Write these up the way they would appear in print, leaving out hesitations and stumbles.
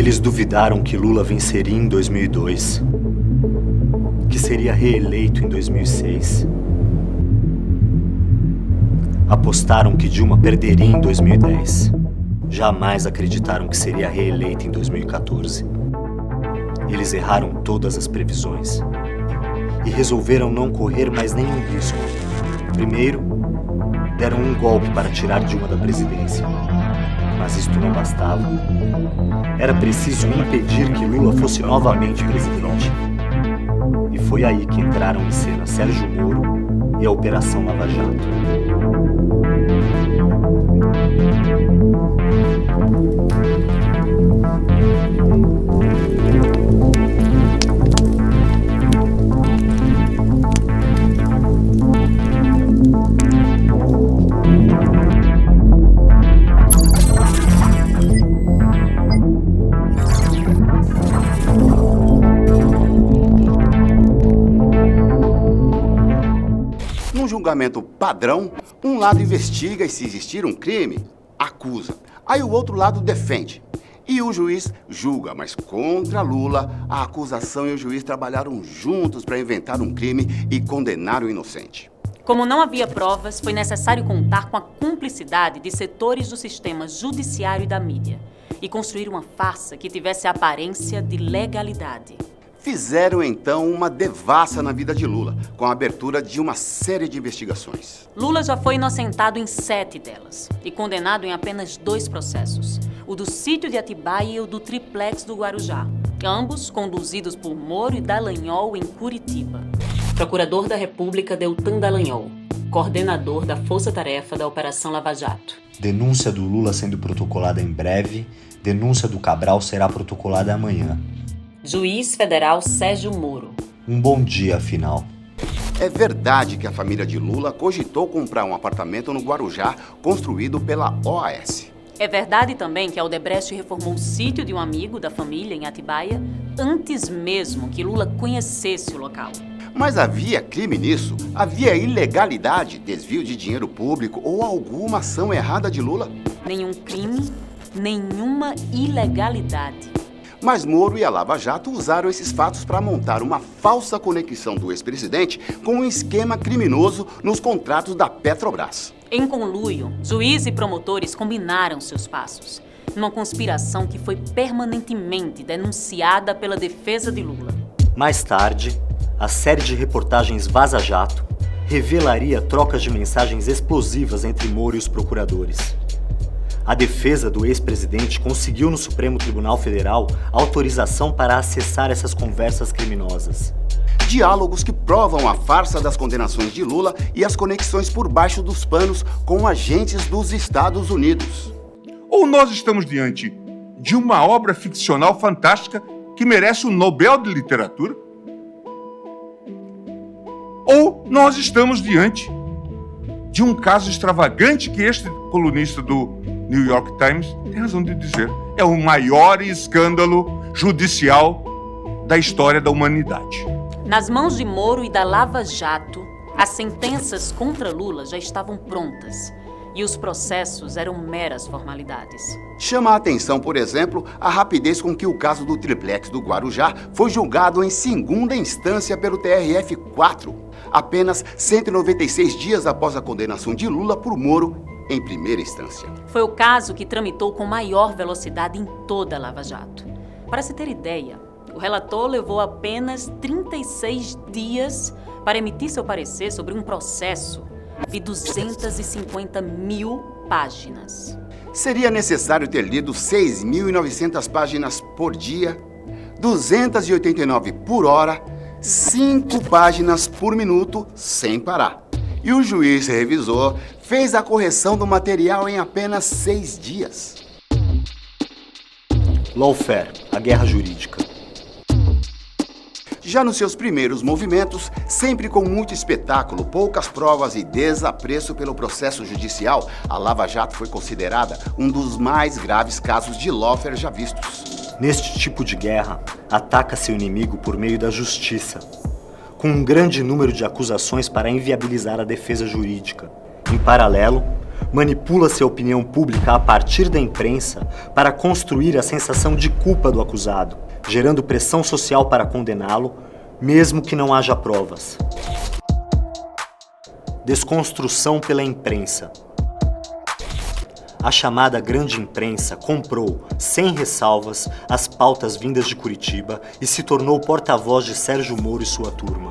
Eles duvidaram que Lula venceria em 2002, que seria reeleito em 2006. Apostaram que Dilma perderia em 2010. Jamais acreditaram que seria reeleita em 2014. Eles erraram todas as previsões e resolveram não correr mais nenhum risco. Primeiro, deram um golpe para tirar Dilma da presidência. Mas isto não bastava. Era preciso impedir que Lula fosse novamente presidente. E foi aí que entraram em cena Sérgio Moro e a Operação Lava Jato. Num julgamento padrão, um lado investiga e, se existir um crime, acusa. Aí o outro lado defende. E o juiz julga, mas contra Lula, a acusação e o juiz trabalharam juntos para inventar um crime e condenar o inocente. Como não havia provas, foi necessário contar com a cumplicidade de setores do sistema judiciário e da mídia e construir uma farsa que tivesse a aparência de legalidade. Fizeram então uma devassa na vida de Lula, com a abertura de uma série de investigações. Lula já foi inocentado em 7 delas e condenado em apenas 2 processos, o do sítio de Atibaia e o do triplex do Guarujá, ambos conduzidos por Moro e Dallagnol em Curitiba. Procurador da República Deltan Dallagnol, coordenador da Força-Tarefa da Operação Lava Jato. Denúncia do Lula sendo protocolada em breve, denúncia do Cabral será protocolada amanhã. Juiz Federal Sérgio Moro. Um bom dia, afinal. É verdade que a família de Lula cogitou comprar um apartamento no Guarujá construído pela OAS. É verdade também que a Odebrecht reformou o sítio de um amigo da família em Atibaia antes mesmo que Lula conhecesse o local. Mas havia crime nisso? Havia ilegalidade, desvio de dinheiro público ou alguma ação errada de Lula? Nenhum crime, nenhuma ilegalidade. Mas Moro e a Lava Jato usaram esses fatos para montar uma falsa conexão do ex-presidente com um esquema criminoso nos contratos da Petrobras. Em conluio, juiz e promotores combinaram seus passos, numa conspiração que foi permanentemente denunciada pela defesa de Lula. Mais tarde, a série de reportagens Vaza Jato revelaria trocas de mensagens explosivas entre Moro e os procuradores. A defesa do ex-presidente conseguiu no Supremo Tribunal Federal autorização para acessar essas conversas criminosas. Diálogos que provam a farsa das condenações de Lula e as conexões por baixo dos panos com agentes dos Estados Unidos. Ou nós estamos diante de uma obra ficcional fantástica que merece o Nobel de Literatura? Ou nós estamos diante de um caso extravagante que este colunista do New York Times tem razão de dizer. É o maior escândalo judicial da história da humanidade. Nas mãos de Moro e da Lava Jato, as sentenças contra Lula já estavam prontas e os processos eram meras formalidades. Chama a atenção, por exemplo, a rapidez com que o caso do triplex do Guarujá foi julgado em segunda instância pelo TRF-4, apenas 196 dias após a condenação de Lula por Moro em primeira instância. Foi o caso que tramitou com maior velocidade em toda a Lava Jato. Para se ter ideia, o relator levou apenas 36 dias para emitir seu parecer sobre um processo de 250 mil páginas. Seria necessário ter lido 6.900 páginas por dia, 289 por hora, 5 páginas por minuto, sem parar. E o juiz revisor fez a correção do material em apenas 6 dias. Lawfare, a guerra jurídica. Já nos seus primeiros movimentos, sempre com muito espetáculo, poucas provas e desapreço pelo processo judicial, a Lava Jato foi considerada um dos mais graves casos de lawfare já vistos. Neste tipo de guerra, ataca seu inimigo por meio da justiça, com um grande número de acusações para inviabilizar a defesa jurídica. Em paralelo, manipula-se a opinião pública a partir da imprensa para construir a sensação de culpa do acusado, gerando pressão social para condená-lo, mesmo que não haja provas. Desconstrução pela imprensa. A chamada grande imprensa comprou, sem ressalvas, as pautas vindas de Curitiba e se tornou porta-voz de Sérgio Moro e sua turma.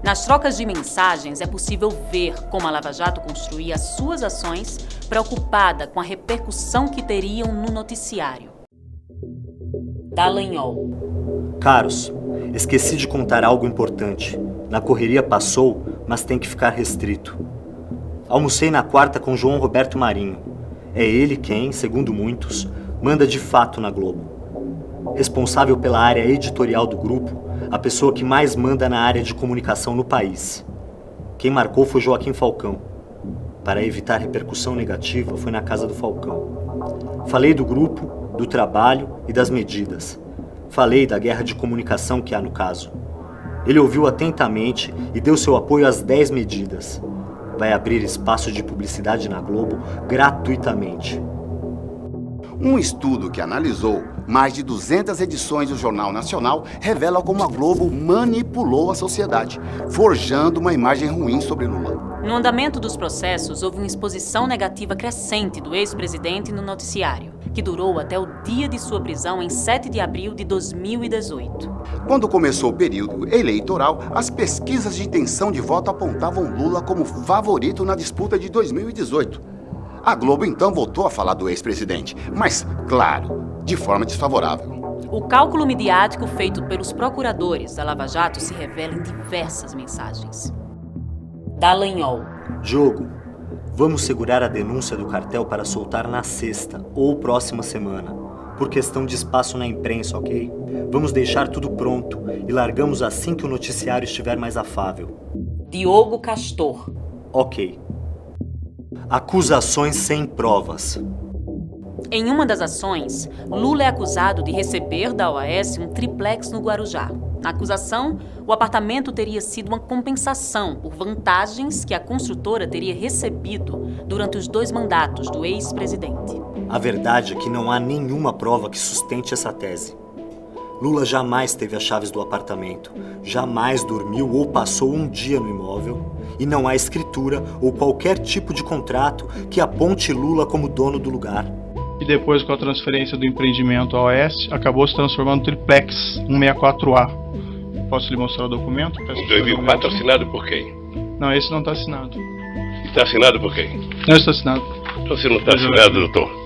Nas trocas de mensagens, é possível ver como a Lava Jato construía suas ações preocupada com a repercussão que teriam no noticiário. Dallagnol. Caros, esqueci de contar algo importante. Na correria passou, mas tem que ficar restrito. Almocei na quarta com João Roberto Marinho. É ele quem, segundo muitos, manda de fato na Globo. Responsável pela área editorial do grupo, a pessoa que mais manda na área de comunicação no país. Quem marcou foi Joaquim Falcão. Para evitar repercussão negativa, foi na casa do Falcão. Falei do grupo, do trabalho e das medidas. Falei da guerra de comunicação que há no caso. Ele ouviu atentamente e deu seu apoio às 10 medidas. Vai abrir espaço de publicidade na Globo gratuitamente. Um estudo que analisou mais de 200 edições do Jornal Nacional revela como a Globo manipulou a sociedade, forjando uma imagem ruim sobre Lula. No andamento dos processos, houve uma exposição negativa crescente do ex-presidente no noticiário, que durou até o dia de sua prisão em 7 de abril de 2018. Quando começou o período eleitoral, as pesquisas de intenção de voto apontavam Lula como favorito na disputa de 2018. A Globo então voltou a falar do ex-presidente, mas, claro, de forma desfavorável. O cálculo midiático feito pelos procuradores da Lava Jato se revela em diversas mensagens. Dallagnol. Diogo, vamos segurar a denúncia do cartel para soltar na sexta ou próxima semana, por questão de espaço na imprensa, ok? Vamos deixar tudo pronto e largamos assim que o noticiário estiver mais afável. Diogo Castor. Ok. Acusações sem provas. Em uma das ações, Lula é acusado de receber da OAS um triplex no Guarujá. Na acusação, o apartamento teria sido uma compensação por vantagens que a construtora teria recebido durante os 2 mandatos do ex-presidente. A verdade é que não há nenhuma prova que sustente essa tese. Lula jamais teve as chaves do apartamento, jamais dormiu ou passou um dia no imóvel, e não há escritura ou qualquer tipo de contrato que aponte Lula como dono do lugar. E depois, com a transferência do empreendimento à OAS, acabou se transformando no triplex 164A. Posso lhe mostrar o documento? Em 2004, assinado por quem? Não, esse não está assinado. Está assinado por quem? Não está assinado. Então, se não está assinado, doutor.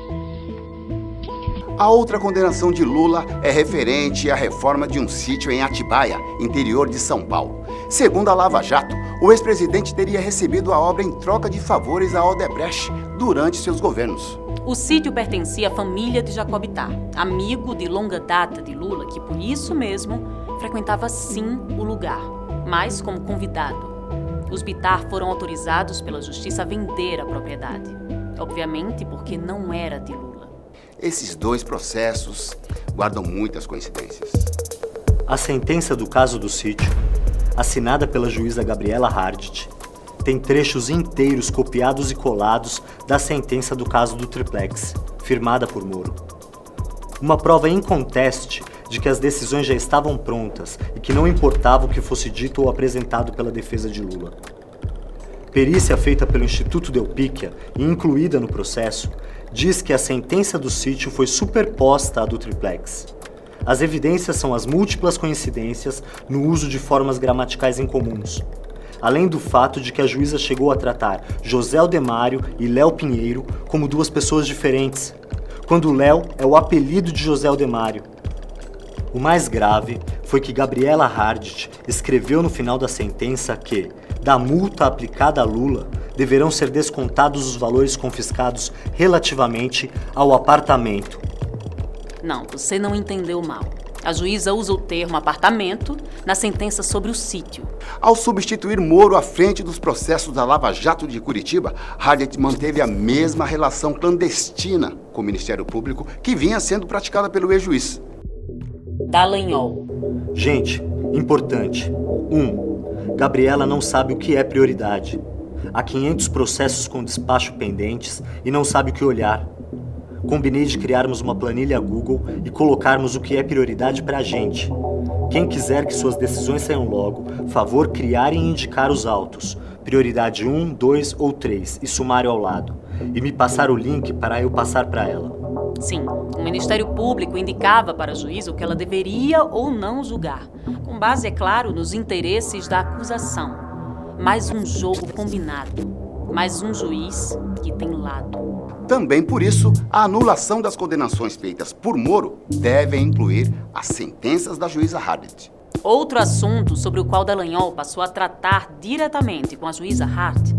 A outra condenação de Lula é referente à reforma de um sítio em Atibaia, interior de São Paulo. Segundo a Lava Jato, o ex-presidente teria recebido a obra em troca de favores à Odebrecht durante seus governos. O sítio pertencia à família de Jacob Bittar, amigo de longa data de Lula, que por isso mesmo frequentava sim o lugar, mas como convidado. Os Bittar foram autorizados pela justiça a vender a propriedade, obviamente porque não era de Lula. Esses 2 processos guardam muitas coincidências. A sentença do caso do sítio, assinada pela juíza Gabriela Hardt, tem trechos inteiros copiados e colados da sentença do caso do triplex, firmada por Moro. Uma prova inconteste de que as decisões já estavam prontas e que não importava o que fosse dito ou apresentado pela defesa de Lula. Perícia feita pelo Instituto Delpicchia e incluída no processo, diz que a sentença do sítio foi superposta à do triplex. As evidências são as múltiplas coincidências no uso de formas gramaticais incomuns, além do fato de que a juíza chegou a tratar José Aldemário e Léo Pinheiro como 2 pessoas diferentes, quando Léo é o apelido de José Aldemário. O mais grave foi que Gabriela Hardt escreveu no final da sentença que, da multa aplicada a Lula, deverão ser descontados os valores confiscados relativamente ao apartamento. Não, você não entendeu mal. A juíza usa o termo apartamento na sentença sobre o sítio. Ao substituir Moro à frente dos processos da Lava Jato de Curitiba, Hardt manteve a mesma relação clandestina com o Ministério Público que vinha sendo praticada pelo ex-juiz. Dallagnol. Gente, importante. 1. Gabriela não sabe o que é prioridade. Há 500 processos com despacho pendentes e não sabe o que olhar. Combinei de criarmos uma planilha Google e colocarmos o que é prioridade para a gente. Quem quiser que suas decisões saiam logo, favor criar e indicar os autos. Prioridade 1, 2 ou 3 e sumário ao lado. E me passar o link para eu passar para ela. Sim, o Ministério Público indicava para a juíza o que ela deveria ou não julgar, com base, é claro, nos interesses da acusação. Mais um jogo combinado, mais um juiz que tem lado. Também por isso, a anulação das condenações feitas por Moro deve incluir as sentenças da juíza Hart. Outro assunto sobre o qual Dallagnol passou a tratar diretamente com a juíza Hart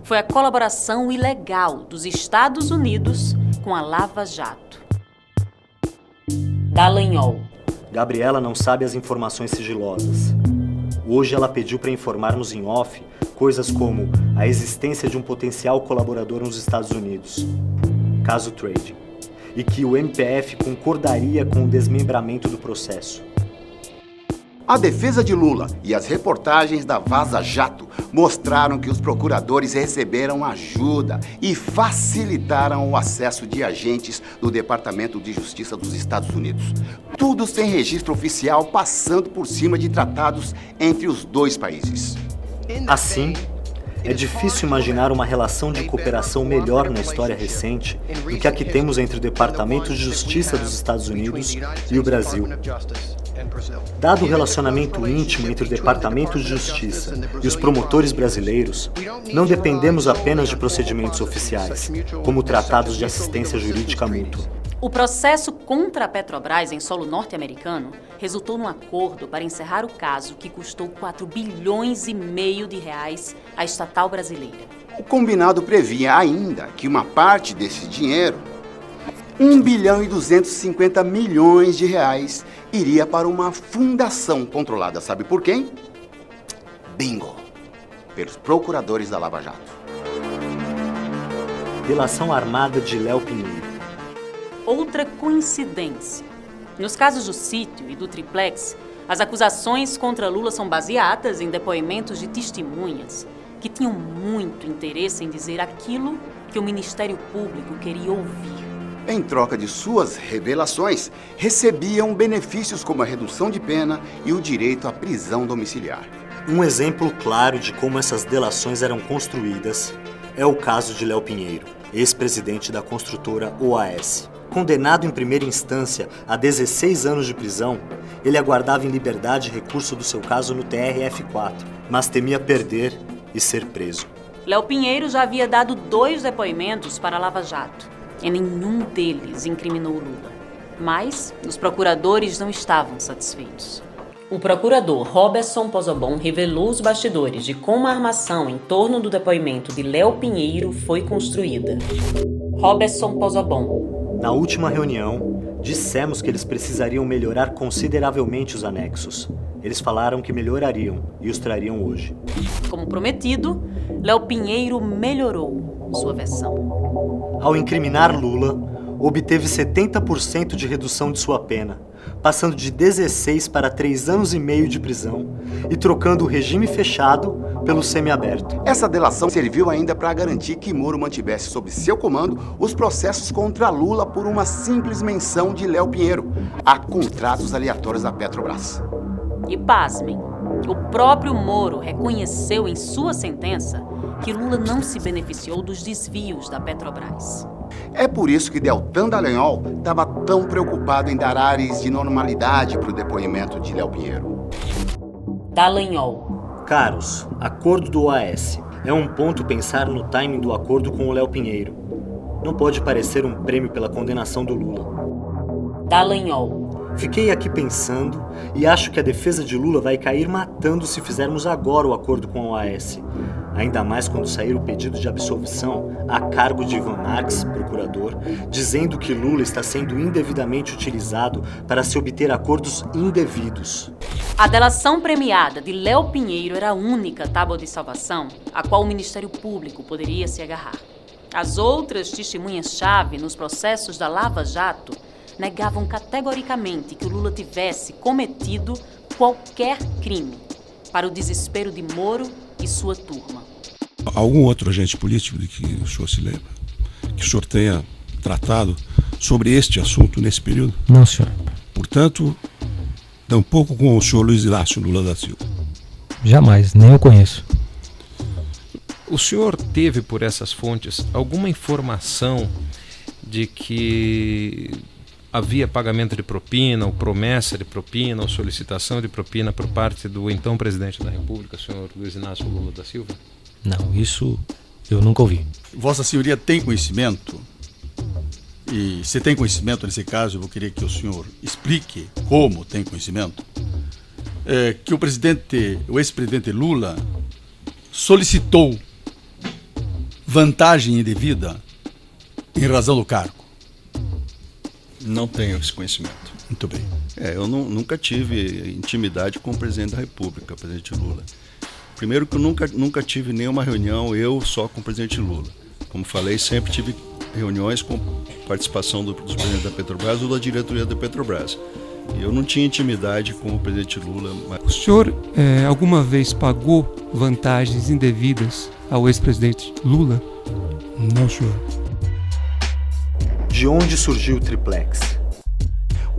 foi a colaboração ilegal dos Estados Unidos com a Lava Jato. Dallagnol. Gabriela não sabe as informações sigilosas. Hoje ela pediu para informarmos em off coisas como a existência de um potencial colaborador nos Estados Unidos, caso Trading, e que o MPF concordaria com o desmembramento do processo. A defesa de Lula e as reportagens da Vaza Jato mostraram que os procuradores receberam ajuda e facilitaram o acesso de agentes do Departamento de Justiça dos Estados Unidos. Tudo sem registro oficial, passando por cima de tratados entre os dois países. Assim, é difícil imaginar uma relação de cooperação melhor na história recente do que a que temos entre o Departamento de Justiça dos Estados Unidos e o Brasil. Dado o relacionamento íntimo entre o Departamento de Justiça e os promotores brasileiros, não dependemos apenas de procedimentos oficiais, como tratados de assistência jurídica mútua. O processo contra a Petrobras em solo norte-americano resultou num acordo para encerrar o caso que custou 4,5 bilhões de reais à estatal brasileira. O combinado previa ainda que uma parte desse dinheiro, 1 bilhão e 250 milhões de reais, iria para uma fundação controlada, sabe por quem? Bingo! Pelos procuradores da Lava Jato. Delação armada de Léo Pinheiro. Outra coincidência. Nos casos do sítio e do triplex, as acusações contra Lula são baseadas em depoimentos de testemunhas que tinham muito interesse em dizer aquilo que o Ministério Público queria ouvir. Em troca de suas revelações, recebiam benefícios como a redução de pena e o direito à prisão domiciliar. Um exemplo claro de como essas delações eram construídas é o caso de Léo Pinheiro, ex-presidente da construtora OAS. Condenado em primeira instância a 16 anos de prisão, ele aguardava em liberdade recurso do seu caso no TRF4, mas temia perder e ser preso. Léo Pinheiro já havia dado 2 depoimentos para a Lava Jato. E nenhum deles incriminou Lula. Mas os procuradores não estavam satisfeitos. O procurador Roberson Pozobon revelou os bastidores de como a armação em torno do depoimento de Léo Pinheiro foi construída. Roberson Pozobon. Na última reunião, dissemos que eles precisariam melhorar consideravelmente os anexos. Eles falaram que melhorariam e os trariam hoje. Como prometido, Léo Pinheiro melhorou sua versão. Ao incriminar Lula, obteve 70% de redução de sua pena, passando de 16 para 3 anos e meio de prisão e trocando o regime fechado pelo semiaberto. Essa delação serviu ainda para garantir que Moro mantivesse sob seu comando os processos contra Lula por uma simples menção de Léo Pinheiro a contratos aleatórios da Petrobras. E pasmem, o próprio Moro reconheceu em sua sentença que Lula não se beneficiou dos desvios da Petrobras. É por isso que Deltan Dallagnol estava tão preocupado em dar ares de normalidade para o depoimento de Léo Pinheiro. Dallagnol. Caros, acordo do OAS. É um ponto pensar no timing do acordo com o Léo Pinheiro. Não pode parecer um prêmio pela condenação do Lula. Dallagnol. Fiquei aqui pensando e acho que a defesa de Lula vai cair matando se fizermos agora o acordo com a OAS. Ainda mais quando sair o pedido de absolvição a cargo de Ivan Marques, procurador, dizendo que Lula está sendo indevidamente utilizado para se obter acordos indevidos. A delação premiada de Léo Pinheiro era a única tábua de salvação a qual o Ministério Público poderia se agarrar. As outras testemunhas-chave nos processos da Lava Jato negavam categoricamente que o Lula tivesse cometido qualquer crime, para o desespero de Moro e sua turma. Algum outro agente político de que o senhor se lembra? Que o senhor tenha tratado sobre este assunto nesse período? Não, senhor. Portanto, tampouco com o senhor Luiz Inácio Lula da Silva? Jamais, nem eu conheço. O senhor teve por essas fontes alguma informação de que havia pagamento de propina, ou promessa de propina, ou solicitação de propina por parte do então presidente da República, senhor Luiz Inácio Lula da Silva? Não, isso eu nunca ouvi. Vossa Senhoria tem conhecimento, e se tem conhecimento nesse caso, eu vou querer que o senhor explique como tem conhecimento, que o ex-presidente Lula solicitou vantagem indevida em razão do cargo. Não tenho esse conhecimento. Muito bem. Eu nunca tive intimidade com o presidente da República, o presidente Lula. Primeiro que eu nunca tive nenhuma reunião, eu só com o presidente Lula. Como falei, sempre tive reuniões com participação dos presidentes da Petrobras ou da diretoria da Petrobras. E eu não tinha intimidade com o presidente Lula. O senhor alguma vez pagou vantagens indevidas ao ex-presidente Lula? Não, senhor. De onde surgiu o triplex?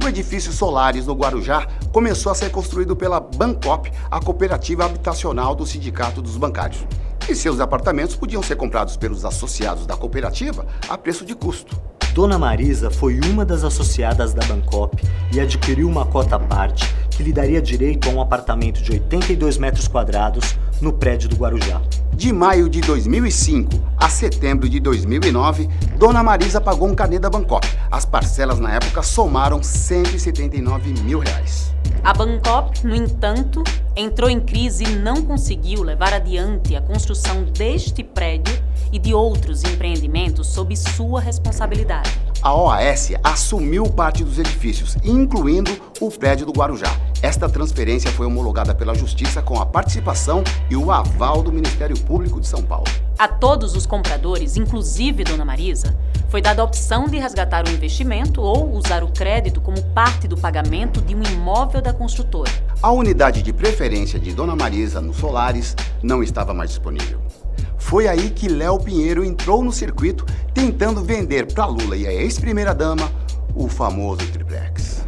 O edifício Solares, no Guarujá, começou a ser construído pela Bancop, a cooperativa habitacional do Sindicato dos Bancários. E seus apartamentos podiam ser comprados pelos associados da cooperativa a preço de custo. Dona Marisa foi uma das associadas da Bancop e adquiriu uma cota à parte que lhe daria direito a um apartamento de 82 metros quadrados no prédio do Guarujá. De maio de 2005 a setembro de 2009, Dona Marisa pagou um carnê da Bancop. As parcelas na época somaram R$179 mil. A Bancop, no entanto, entrou em crise e não conseguiu levar adiante a construção deste prédio e de outros empreendimentos sob sua responsabilidade. A OAS assumiu parte dos edifícios, incluindo o prédio do Guarujá. Esta transferência foi homologada pela Justiça com a participação e o aval do Ministério Público de São Paulo. A todos os compradores, inclusive Dona Marisa, foi dada a opção de resgatar o investimento ou usar o crédito como parte do pagamento de um imóvel da construtora. A unidade de preferência de Dona Marisa no Solares não estava mais disponível. Foi aí que Léo Pinheiro entrou no circuito tentando vender para Lula e a ex-primeira-dama o famoso triplex.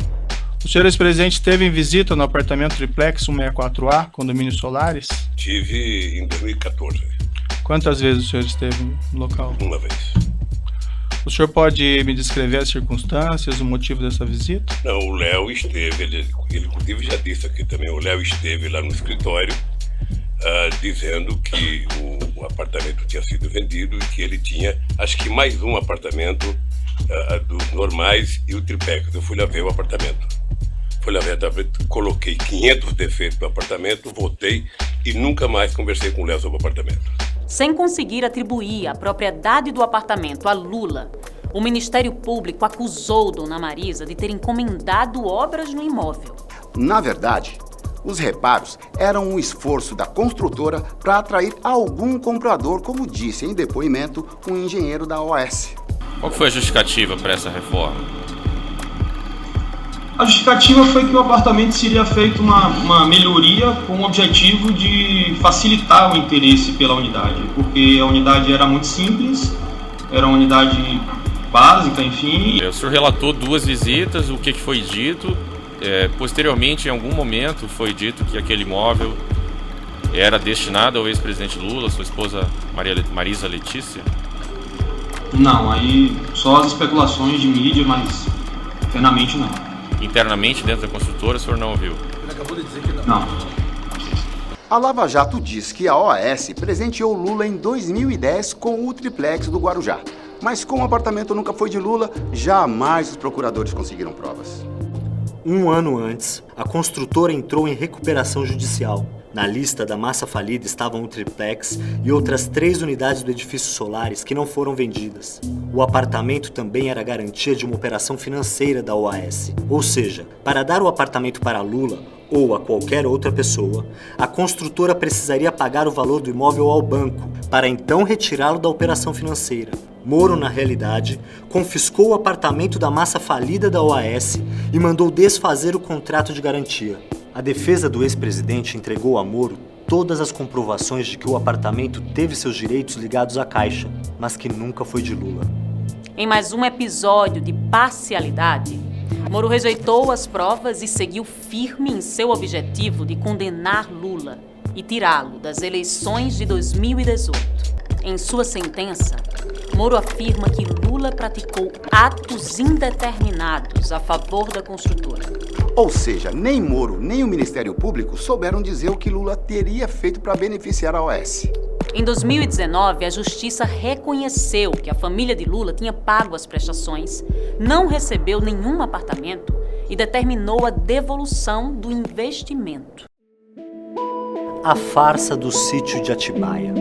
O senhor ex-presidente esteve em visita no apartamento triplex 164A, condomínio Solares? Tive em 2014. Quantas vezes o senhor esteve no local? Uma vez. O senhor pode me descrever as circunstâncias, o motivo dessa visita? Não, o Léo esteve, ele inclusive já disse aqui também, o Léo esteve lá no escritório dizendo que o apartamento tinha sido vendido e que ele tinha, acho que mais um apartamento dos normais e o triplex. Eu fui lá ver o apartamento. Coloquei 500 defeitos no apartamento, votei e nunca mais conversei com o Léo sobre o apartamento. Sem conseguir atribuir a propriedade do apartamento a Lula, o Ministério Público acusou Dona Marisa de ter encomendado obras no imóvel. Na verdade, os reparos eram um esforço da construtora para atrair algum comprador, como disse em depoimento um engenheiro da OAS. Qual foi a justificativa para essa reforma? A justificativa foi que o apartamento seria feito uma melhoria com o objetivo de facilitar o interesse pela unidade, porque a unidade era muito simples, era uma unidade básica, enfim. O senhor relatou 2 visitas, o que foi dito. Posteriormente, em algum momento, foi dito que aquele imóvel era destinado ao ex-presidente Lula, sua esposa Marisa Letícia? Não, aí só as especulações de mídia, mas internamente não. Internamente, dentro da construtora, o senhor não ouviu? Ele acabou de dizer que não. Não. A Lava Jato diz que a OAS presenteou Lula em 2010 com o triplex do Guarujá. Mas como o apartamento nunca foi de Lula, jamais os procuradores conseguiram provas. Um ano antes, a construtora entrou em recuperação judicial. Na lista da massa falida estavam o triplex e outras 3 unidades do edifício Solares que não foram vendidas. O apartamento também era garantia de uma operação financeira da OAS. Ou seja, para dar o apartamento para Lula ou a qualquer outra pessoa, a construtora precisaria pagar o valor do imóvel ao banco, para então retirá-lo da operação financeira. Moro, na realidade, confiscou o apartamento da massa falida da OAS e mandou desfazer o contrato de garantia. A defesa do ex-presidente entregou a Moro todas as comprovações de que o apartamento teve seus direitos ligados à Caixa, mas que nunca foi de Lula. Em mais um episódio de parcialidade, Moro rejeitou as provas e seguiu firme em seu objetivo de condenar Lula e tirá-lo das eleições de 2018. Em sua sentença, Moro afirma que Lula praticou atos indeterminados a favor da construtora. Ou seja, nem Moro nem o Ministério Público souberam dizer o que Lula teria feito para beneficiar a OAS. Em 2019, a Justiça reconheceu que a família de Lula tinha pago as prestações, não recebeu nenhum apartamento e determinou a devolução do investimento. A farsa do sítio de Atibaia.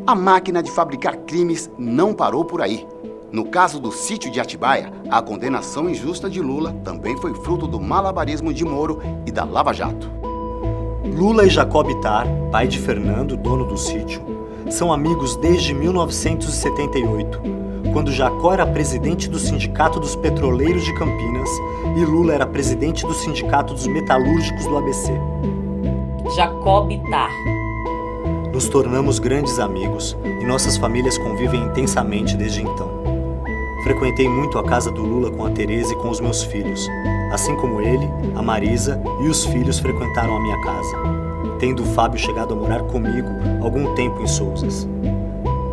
A máquina de fabricar crimes não parou por aí. No caso do sítio de Atibaia, a condenação injusta de Lula também foi fruto do malabarismo de Moro e da Lava Jato. Lula e Jacob Ittar, pai de Fernando, dono do sítio, são amigos desde 1978, quando Jacó era presidente do Sindicato dos Petroleiros de Campinas e Lula era presidente do Sindicato dos Metalúrgicos do ABC. Jacob Ittar. Nos tornamos grandes amigos e nossas famílias convivem intensamente desde então. Frequentei muito a casa do Lula com a Tereza e com os meus filhos, assim como ele, a Marisa e os filhos frequentaram a minha casa, tendo o Fábio chegado a morar comigo algum tempo em Sousas.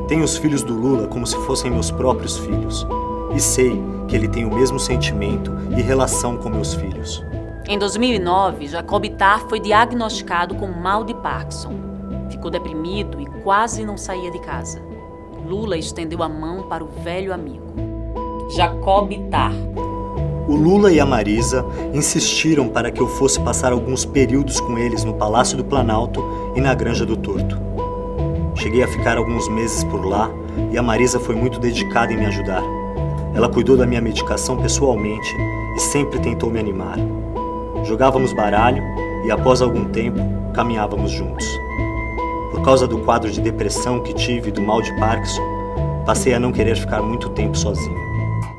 Tenho os filhos do Lula como se fossem meus próprios filhos, e sei que ele tem o mesmo sentimento e relação com meus filhos. Em 2009, Jacob Ittar foi diagnosticado com mal de Parkinson. Ficou deprimido e quase não saía de casa. Lula estendeu a mão para o velho amigo. Jacob Ittar. O Lula e a Marisa insistiram para que eu fosse passar alguns períodos com eles no Palácio do Planalto e na Granja do Torto. Cheguei a ficar alguns meses por lá e a Marisa foi muito dedicada em me ajudar. Ela cuidou da minha medicação pessoalmente e sempre tentou me animar. Jogávamos baralho e, após algum tempo, caminhávamos juntos. Por causa do quadro de depressão que tive e do mal de Parkinson, passei a não querer ficar muito tempo sozinho.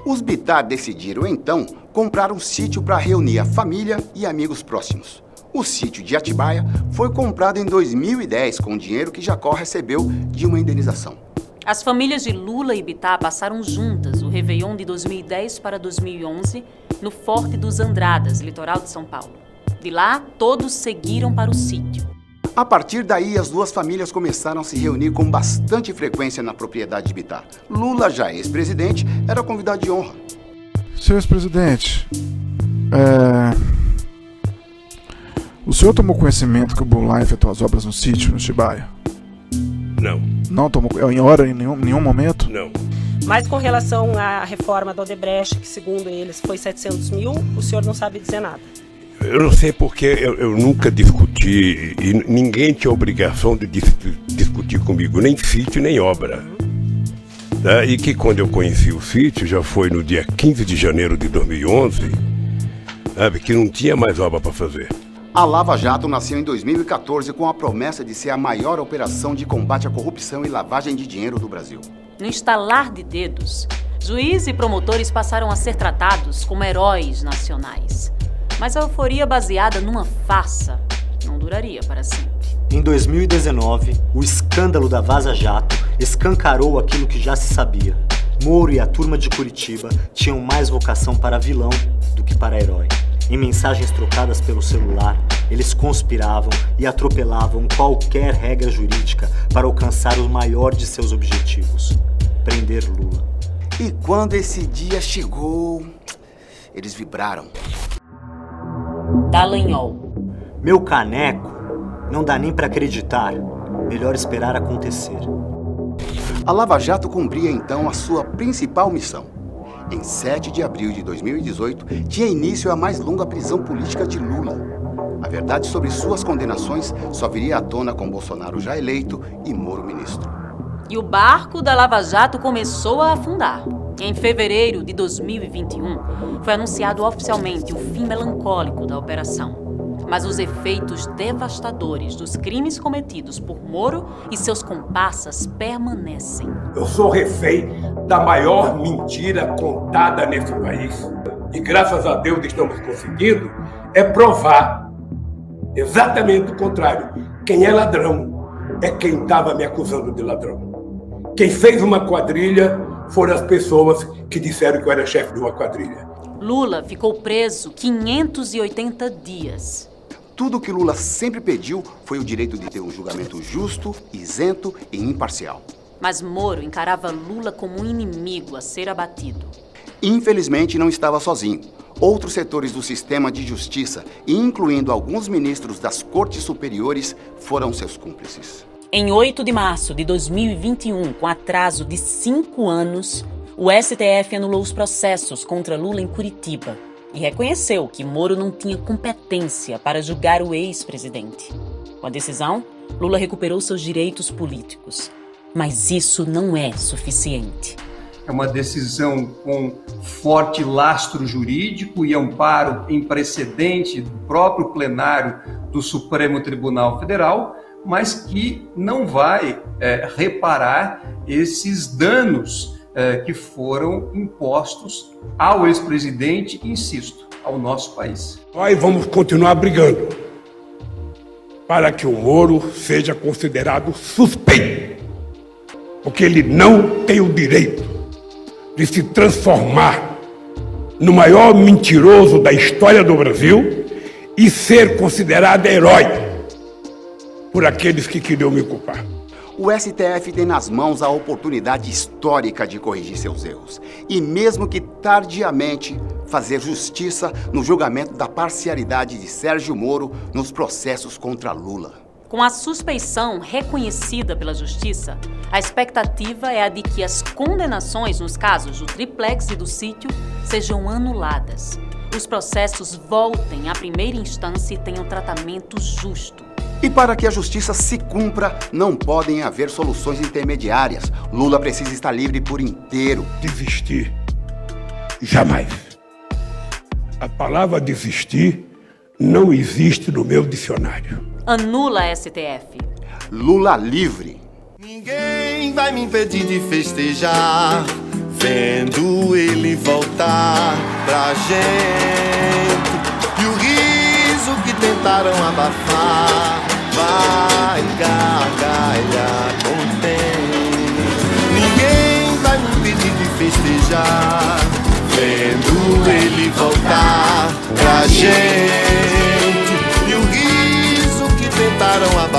Os Bittar decidiram, então, comprar um sítio para reunir a família e amigos próximos. O sítio de Atibaia foi comprado em 2010 com dinheiro que Jacó recebeu de uma indenização. As famílias de Lula e Bittar passaram juntas o Réveillon de 2010 para 2011 no Forte dos Andradas, litoral de São Paulo. De lá, todos seguiram para o sítio. A partir daí, as duas famílias começaram a se reunir com bastante frequência na propriedade de Bittar. Lula, já ex-presidente, era convidado de honra. Senhor ex-presidente, o senhor tomou conhecimento que o Blue Line efetuou as obras no sítio, no Atibaia? Não. Não tomou em nenhum momento? Não. Mas com relação à reforma da Odebrecht, que segundo eles foi 700 mil, o senhor não sabe dizer nada. Eu não sei porque eu nunca discuti e ninguém tinha obrigação de discutir comigo, nem sítio, nem obra. E que quando eu conheci o sítio, já foi no dia 15 de janeiro de 2011, sabe, que não tinha mais obra para fazer. A Lava Jato nasceu em 2014 com a promessa de ser a maior operação de combate à corrupção e lavagem de dinheiro do Brasil. No estalar de dedos, juízes e promotores passaram a ser tratados como heróis nacionais. Mas a euforia baseada numa farsa não duraria para sempre. Em 2019, o escândalo da Vaza Jato escancarou aquilo que já se sabia. Moro e a turma de Curitiba tinham mais vocação para vilão do que para herói. Em mensagens trocadas pelo celular, eles conspiravam e atropelavam qualquer regra jurídica para alcançar o maior de seus objetivos: prender Lula. E quando esse dia chegou, eles vibraram. Dallagnol. Meu caneco, não dá nem para acreditar. Melhor esperar acontecer. A Lava Jato cumpria então a sua principal missão. Em 7 de abril de 2018, tinha início a mais longa prisão política de Lula. A verdade sobre suas condenações só viria à tona com Bolsonaro já eleito e Moro ministro. E o barco da Lava Jato começou a afundar. Em fevereiro de 2021, foi anunciado oficialmente o fim melancólico da operação. Mas os efeitos devastadores dos crimes cometidos por Moro e seus comparsas permanecem. Eu sou refém da maior mentira contada nesse país. E graças a Deus estamos conseguindo provar exatamente o contrário. Quem é ladrão é quem estava me acusando de ladrão. Quem fez uma quadrilha foram as pessoas que disseram que eu era chefe de uma quadrilha. Lula ficou preso 580 dias. Tudo que Lula sempre pediu foi o direito de ter um julgamento justo, isento e imparcial. Mas Moro encarava Lula como um inimigo a ser abatido. Infelizmente, não estava sozinho. Outros setores do sistema de justiça, incluindo alguns ministros das cortes superiores, foram seus cúmplices. Em 8 de março de 2021, com atraso de 5 anos, o STF anulou os processos contra Lula em Curitiba e reconheceu que Moro não tinha competência para julgar o ex-presidente. Com a decisão, Lula recuperou seus direitos políticos. Mas isso não é suficiente. É uma decisão com forte lastro jurídico e amparo em precedente do próprio plenário do Supremo Tribunal Federal, mas que não vai reparar esses danos que foram impostos ao ex-presidente e, insisto, ao nosso país. Nós vamos continuar brigando para que o Moro seja considerado suspeito, porque ele não tem o direito de se transformar no maior mentiroso da história do Brasil e ser considerado herói por aqueles que queriam me culpar. O STF tem nas mãos a oportunidade histórica de corrigir seus erros e, mesmo que tardiamente, fazer justiça no julgamento da parcialidade de Sérgio Moro nos processos contra Lula. Com a suspeição reconhecida pela Justiça, a expectativa é a de que as condenações nos casos do triplex e do sítio sejam anuladas. Os processos voltem à primeira instância e tenham tratamento justo. E para que a justiça se cumpra, não podem haver soluções intermediárias. Lula precisa estar livre por inteiro. Desistir. Jamais. A palavra desistir não existe no meu dicionário. Anula a STF. Lula livre. Ninguém vai me impedir de festejar, vendo ele voltar pra gente. E o riso que tentaram abafar vai gargalhar contente. Ninguém vai me impedir de festejar, vendo ele voltar pra gente. E o riso que tentaram abafar